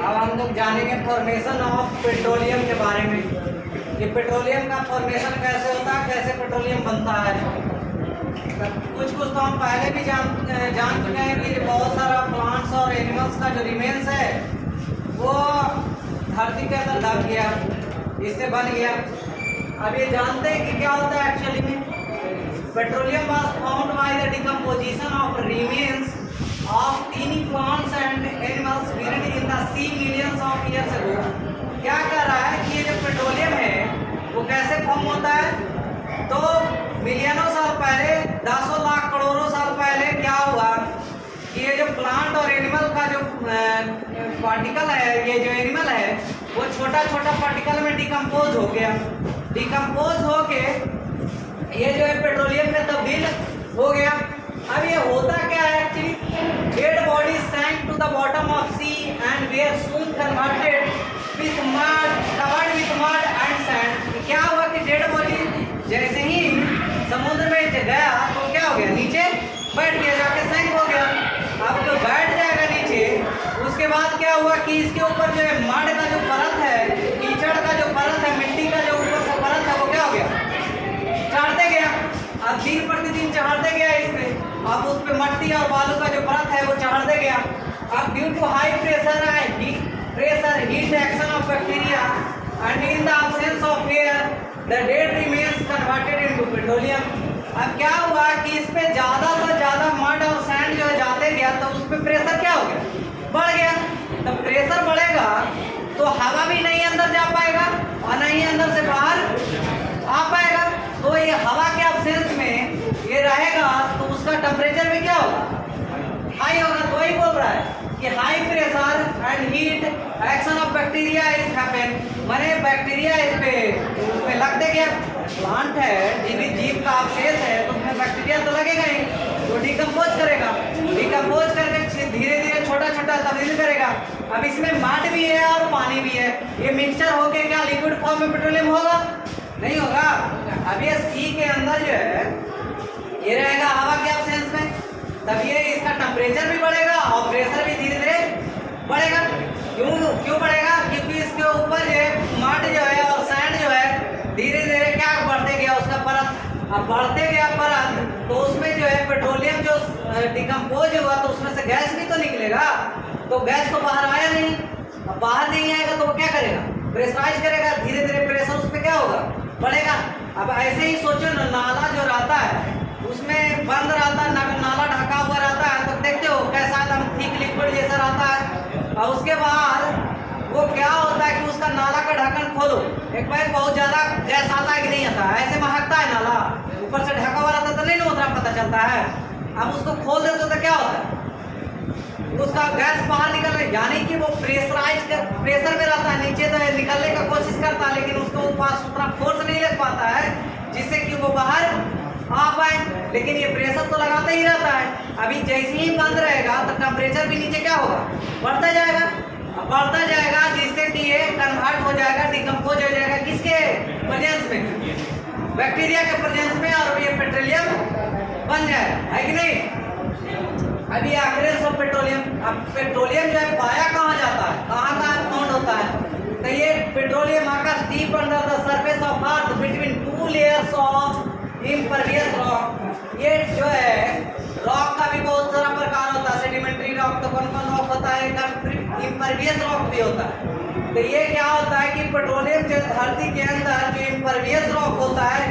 अब हम लोग जानेंगे फॉर्मेशन ऑफ पेट्रोलियम के बारे में कि पेट्रोलियम का फॉर्मेशन कैसे होता है, कैसे पेट्रोलियम बनता है। कुछ तो हम पहले भी जान चुके हैं कि बहुत सारा प्लांट्स और एनिमल्स का जो रिमेन्स है वो धरती के अंदर दब गया, इससे बन गया। अब ये जानते हैं कि क्या होता है एक्चुअली में। Petroleum was found by the decomposition of remains of teeny plants and animals buried in the sea millions of years ago। क्या कर रहा है कि ये जो पेट्रोलियम है वो कैसे फॉर्म होता है, तो मिलियनों साल पहले, दसों लाख करोड़ों साल पहले क्या हुआ कि ये जो प्लांट और एनिमल का जो पार्टिकल है, ये जो एनिमल है वो छोटा छोटा पार्टिकल में डिकम्पोज हो गया। डिकम्पोज होके ये जो है पेट्रोलियम में तब्दील हो गया। अब ये होता क्या है actually, dead body sank to the bottom of sea and were soon converted with mud, covered with mud and sand। क्या हुआ कि डेड बॉडी जैसे ही समुद्र में गया तो क्या हो गया, नीचे बैठ गया, जाके सैंक हो गया। अब तो बैठ जाएगा नीचे, उसके बाद क्या हुआ कि इसके ऊपर जो है मड का जो परत है, कीचड़ का जो परत है, मिट्टी का जो ऊपर से परत है वो क्या हो गया, चढ़ते गया। अब दिन प्रतिदिन चढ़ते गया इसमें, अब उस पर मट्टी और बालू का जो परत है वो चढ़ते गया। अब due to high pressure heat action of bacteria and in the absence of air the dead remains converted into petroleum. अब क्या हुआ कि इस पे ज़्यादा से ज़्यादा मड और सैंड जो है जाते गया तो उस पर प्रेशर क्या हो गया, बढ़ गया। तो प्रेशर बढ़ेगा तो हवा भी नहीं अंदर जा पाएगा और नहीं अंदर से बाहर आ पाएगा। तो ये हवा के एब्सेंस में ये रहेगा तो उसका टेम्परेचर भी क्या होगा, हाई होगा। तो वही बोल रहा है कि high pressure and heat action of bacteria is happen, माने बैक्टीरिया इस पे उसमें लगते गया। प्लांट है, जीवित जीव का अवशेष है तो उसमें बैक्टीरिया तो लगेगा ही, तो डिकम्पोज करेगा। डिकम्पोज करके धीरे धीरे छोटा छोटा तब्दील करेगा। अब इसमें मड भी है और पानी भी है, ये मिक्सचर होके क्या लिक्विड फॉर्म में पेट्रोलियम होगा, नहीं होगा। अब ये सी के अंदर जो है ये रहेगा हवा के एब्सेंस में, तब ये इसका टेम्परेचर भी बढ़ेगा और प्रेशर भी धीरे धीरे बढ़ेगा। क्यों बढ़ेगा, क्योंकि इसके ऊपर जो है मड जो है और सैंड जो है धीरे धीरे क्या बढ़ते गया, उसका परत। अब बढ़ते गया परत तो उसमें जो है पेट्रोलियम जो डिकम्पोज हुआ तो उसमें से गैस भी तो निकलेगा, तो गैस तो बाहर आया नहीं। अब बाहर नहीं आएगा तो वो क्या करेगा, प्रेशराइज करेगा, धीरे धीरे प्रेशर उस पर क्या होगा, बढ़ेगा। अब ऐसे ही सोचो ना, नाला जो रहता है उसमें बंद रहता है, नाला ढका हुआ रहता है, तो देखते हो कैसा एकदम थिक लिक्विड जैसा रहता है। और उसके बाद वो क्या होता है कि उसका नाला का ढक्कन खोलो, एक बार बहुत ज़्यादा गैस आता है कि नहीं आता है, ऐसे महकता है नाला, ऊपर से ढका हुआ रहता है तो नहीं ना उतना पता चलता है। अब उसको खोल देते तो क्या होता है, उसका गैस बाहर निकल रहा है, यानी कि वो प्रेशर में रहता है, नीचे तो निकलने का कोशिश करता है लेकिन उसको पास उतना फोर्स नहीं लग पाता है जिससे कि वो बाहर आ पाए, लेकिन ये प्रेशर तो लगाता ही रहता है। अभी जैसे ही बंद रहेगा तो टेम्परेचर भी नीचे क्या होगा, बढ़ता जाएगा जिससे कि ये कन्वर्ट हो जाएगा, डिकम्पोज हो जाएगा किसके प्रेजेंस में, बैक्टीरिया के प्रेजेंस में, और ये पेट्रोलियम बन जाएगा, है कि नहीं। अभी अक्रेंस ऑफ पेट्रोलियम, अब पेट्रोलियम जो है पाया कहाँ जाता है, कहाँ फाउंड होता है, तो ये petroleum Akash deep under the surface of earth between 2 layers of impervious rock. ये जो है रॉक का भी बहुत सारा प्रकार होता है, सेडिमेंट्री रॉक तो कौन रॉक होता है, इम्परवियस रॉक भी होता है। तो ये क्या होता है कि पेट्रोलियम जो धरती के अंदर जो इम्परवियस रॉक होता है,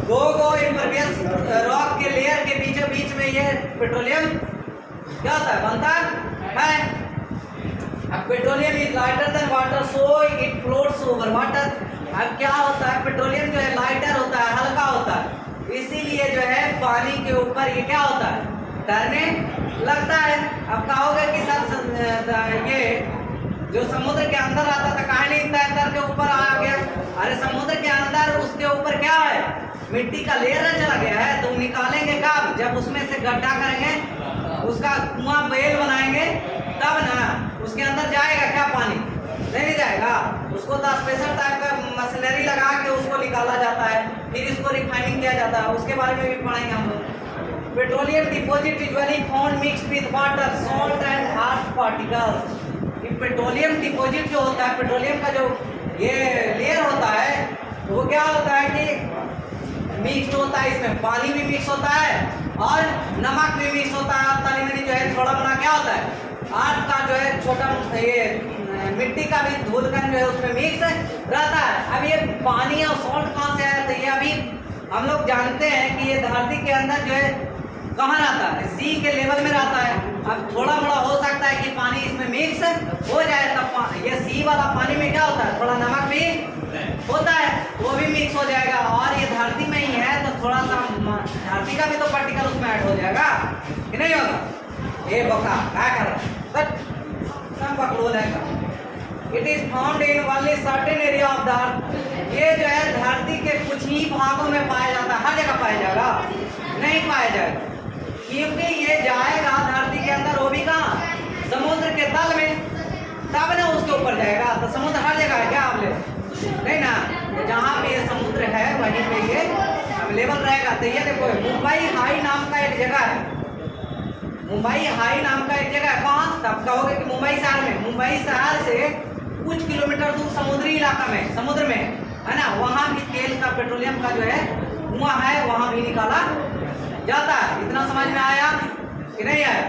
दो इम्परवियस रॉक के लेयर के बीचों बीच में ये पेट्रोलियम क्या होता है, बनता है। अब petroleum is lighter than water so it floats over water. अब क्या होता है, पेट्रोलियम जो है लाइटर होता है, हल्का होता है, इसीलिए जो है पानी के ऊपर ये क्या होता है, तैरने लगता है। अब कहोगे कि सर ये जो समुद्र के अंदर आता था कहाँ नहीं तैर के ऊपर आ गया, अरे समुद्र के अंदर उसके ऊपर क्या है, मिट्टी का लेयर चला गया है, तो निकालेंगे कब, जब उसमें से गड्ढा करेंगे, उसका कुआं बेल बनाएंगे तब ना उसके अंदर जाएगा क्या पानी, नहीं जाएगा। उसको 10 स्पेशल टाइप का मशीनरी लगा के उसको निकाला जाता है, फिर इसको रिफाइनिंग किया जाता है, उसके बारे में भी पढ़ेंगे हम लोग। Petroleum deposit usually found mixed with water, salt and harsh particles. Petroleum petroleum deposit जो होता है, पेट्रोलियम का जो ये लेयर होता है, वो क्या होता है कि मिक्स होता है, इसमें पानी भी मिक्स होता है और नमक भी मिक्स होता है, तनी मनी जो है थोड़ा बना क्या होता है, आर्ट का जो है छोटा ये मिट्टी का भी धूल कण जो है उसमें मिक्स रहता है। अब ये पानी और सॉल्ट कहाँ से आया, तो ये अभी हम लोग जानते हैं कि ये धरती के अंदर जो है कहाँ रहता है, सी के लेवल में रहता है। अब थोड़ा मोड़ा हो सकता है कि पानी इसमें मिक्स हो जाए, तब ये सी वाला पानी में क्या होता है, थोड़ा नमक भी होता है, वो भी मिक्स हो जाएगा। और ये धरती में ही है तो थोड़ा सा धरती का भी तो पार्टिकल उसमें ऐड हो जाएगा कि नहीं होगा। ये बका क्या कर रहा है, बट सब बकलोल है। It is found in only certain area of the earth. ये जो है धरती के कुछ ही भागों में पाया जाता है, हर जगह पाया जाएगा नहीं पाया जाएगा, क्योंकि ये जाएगा धरती के अंदर, वो भी कहाँ, समुद्र के तल में, तब ना उसके ऊपर जाएगा। तो समुद्र हर जगह है क्या अवेलेबल नहीं ना, तो जहाँ पे ये समुद्र है वहीं पे ये अवेलेबल रहेगा। तो ये देखो मुंबई हाई नाम का एक जगह है, मुंबई हाई नाम का एक जगह है, कहाँ, तब कहोगे कि मुंबई शहर में, मुंबई शहर से कुछ किलोमीटर दूर समुद्री इलाका में, समुद्र में है ना, वहाँ भी तेल का, पेट्रोलियम का जो है धुआं है, वहाँ भी निकाला जाता है। इतना समझ में आया कि नहीं आया?